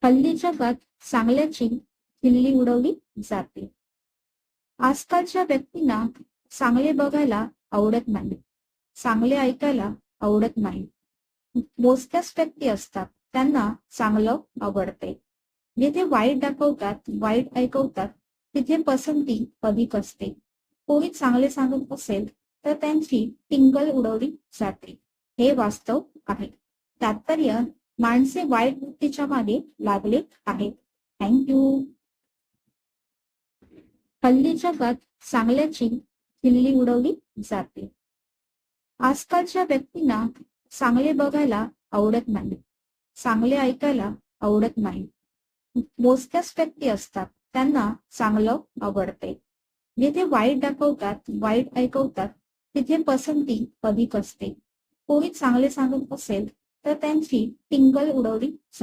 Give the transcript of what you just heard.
हल्ली जगात चांगल्याची खिल्ली उडवली जाते. आजकालच्या व्यक्तींना चांगले बघायला आवडत नाही, चांगले ऐकायला आवडत नाही. मोजक्याच व्यक्ती असतात त्यांना चांगलं आवडते. जिथे वाईट दाखवतात, वाईट ऐकवतात, तिथे पसंती अधिक असते. कोणी चांगले सांगत असेल तर त्यांची टिंगल उडवली जाते. हे वास्तव आहे. तात्पर्य, माणसे वाईट वृत्तीच्या मागे लागले आहेत. थँक्यू. हल्ली जगात चांगल्याची खिल्ली उडवली जाते. आजकालच्या व्यक्तींना चांगले बघायला आवडत नाही, चांगले ऐकायला आवडत नाही. मोजक्याच व्यक्ती असतात त्यांना चांगलं आवडते. जिथे वाईट दाखवतात, वाईट ऐकवतात, तिथे पसंती अधिक असते. कोणी चांगले सांगत असेल तर त्यांची टिंगल उडवली जाते.